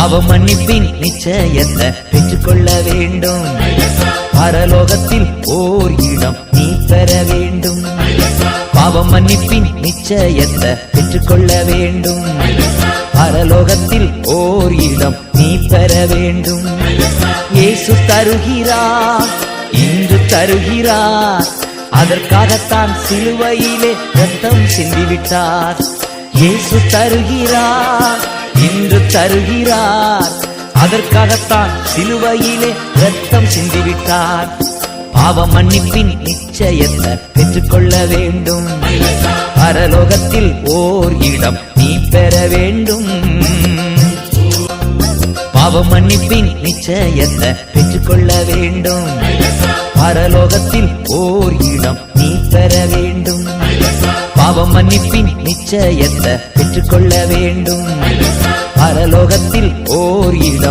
பாவ மன்னிப்பின் நிச்சயத்தை பெற்றுக்கொள்ள வேண்டும். பரலோகத்தில் ஓர் இடம் நீ பெற வேண்டும். பாவ மன்னிப்பின் நிச்சயத்தை பெற்றுக்கொள்ள வேண்டும். பரலோகத்தில் ஓர் இடம் நீ பெற வேண்டும். இயேசு தருகிறார், இன்று தருகிறார். அதற்காகத்தான் சிலுவையிலே ரத்தம் சிந்திவிட்டார். இயேசு தருகிறார், இன்று தருகிறார். அதற்காகத்தான் சிலுவையிலே ரத்தம் சிந்திவிட்டார். பாவ மன்னிப்பின் நிச்சயத்தை பெற்றுக்கொள்ள வேண்டும். பரலோகத்தில் ஓர் இடம் நீ பெற வேண்டும். பாவ மன்னிப்பின் நிச்சயத்தை பெற்றுக்கொள்ள வேண்டும். பரலோகத்தில் ஓர் இடம் நீ பெற வேண்டும். பாவ மன்னிப்பின் நிச்சயத்தை பெற்றுக்கொள்ள வேண்டும். பரலோகத்தில் ஓர் இடம்